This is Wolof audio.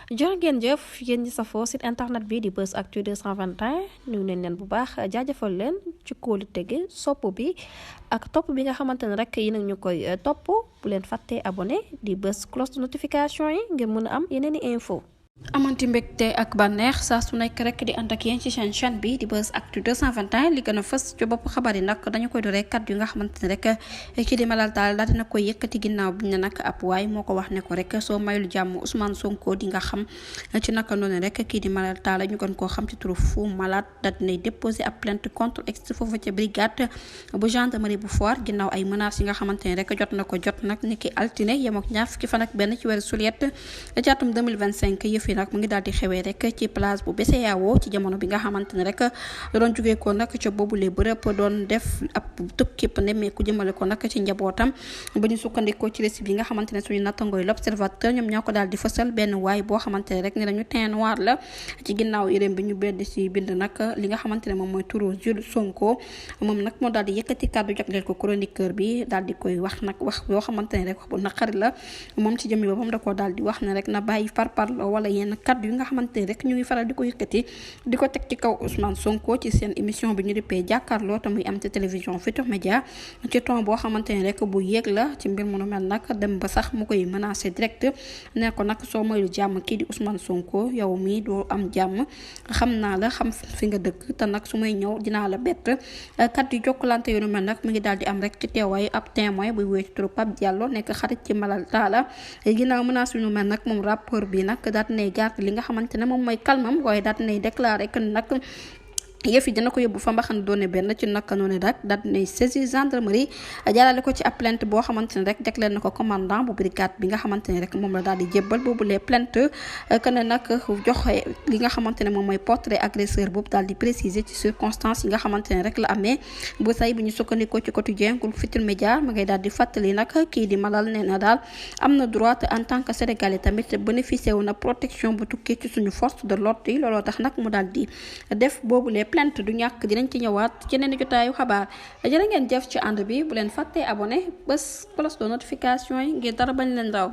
jërë ngeen jëf yéen ñi safoo site internet bi di Buzz Actu 221 nuyu nañ leen bu baax jaajëfal leen ci kóolu tege sopp bi ak topp bi nga xamante ne rek yi nag ñu koy topp bu leen fàttee abonné di bës cloche de notification yi ngir mën a am yeneen i info amanti mbégte ak bànneex saa su nekk rek di ànd ak yéen ci seen chaîne bi di Buzz Actu 221 li gën a fës ci bopp xabar yi nag dañu koy doree kat yu nga xamante ne rek kii di Malal Talla daal dina koy yëkkati ginnaaw bi ne nag ab waay moo ko wax ne ko rek soo mayul jàmm Ousmane Sonko di nga xam ci naka noonu rek kii di Malal Talla ñu gën koo xam ci turu Fou Malade daal dinay déposé ab plainte contre ex foofu ca brigade bu gendarmerie bu Foire ginnaaw ay menaces yi nga xamante ne rek jot nag niki altine yem ak ñaar fukki fan ak benn ci weeru suliet ci atum 2025 fii nag mu ngi daal di xewee rek ci place bu BCEAO ci jamono bi nga xamante ne rek doon jógee ko nag ca boobule bërëb doon def ab tukki nemmeeku jëmale ko nag ci njabootam ba ñu sukkandikoo ci récit bi nga xamante ne suñu nattangooy l'observateur ñoom ñoo ko daal di fësal benn waay boo xamante ne rek ne nañu teint noir la ci ginnaaw yërëm bi ñu bedd ci bind nag li nga xamante ne moom mooy turu Jules Sonko moom nag moo daal di yëkkati kàddu jagleel ko chroniqueur bi daal di koy wax nag wax yoo xamante ne rek wax bu naqari la moom ci jëmmi boppam da koo daal di wax ne rek na bàyyi parparlo wala yenn kaddu yu nga xamante ne rek ñu ngi faral di ko yëkkati di ko teg ci kaw Ousmane Sonko ci seen émission bi ñu dippee jàkkaarloo te muy am ci télévision Futurs Médias ci ton boo xamante ne rek bu yéeg la ci mbir mu nu mel nag dem ba sax mu koy menacé direct ne ko nag soo moylu jàmm kii di Ousmane Sonko yow mii doo am jàmm xam naa la xam fi nga dëkk te nag su may ñëw dinaa la bett kaddu yu jokkalante yu nu mel nag mu ngi daal di am rek ci teewaayu ab témoin buy wéy ci turu Pape Diallo nekk xarit ci Malal Talla ginnaaw menace yu nu mel nag moom rappeur bi nag daal nay garde li nga xamante ne moom mooy calmam waaye daal nay déclaré que nag yëf yi dina ko yóbbu fa mbaxana doone benn ci naka noonu rek daal dinay saisir gendarmerie jaarale ko ci ab plainte boo xamante ne rek jagleel na ko commandant bu brigade bi nga xamante ne rek moom la daal di jébbal boobu les plainte que ne nag joxe li nga xamante ne moom mooy portrait agresseur boobu daal di préciser ci circonstances yi nga xamante ne rek la amee bu say bi ñu sukkandikoo ci quotidien groupe Futurs Médias ma ngay daal di fàttali nag kii di Malal nee na daal am na droit en tant que sénégalais tamit bénéficié wu na protection bu tukkee ci suñu force de l'ordre yi looloo tax nag mu daal di def boobu les plainte du ñàkk dinañ ci ñëwaat ci yeneen jotaayu xabaar jërë ngeen jëf ci ànd bi bu leen fàttee abonné bés cloche de notification yi ngir dara bañ leen daw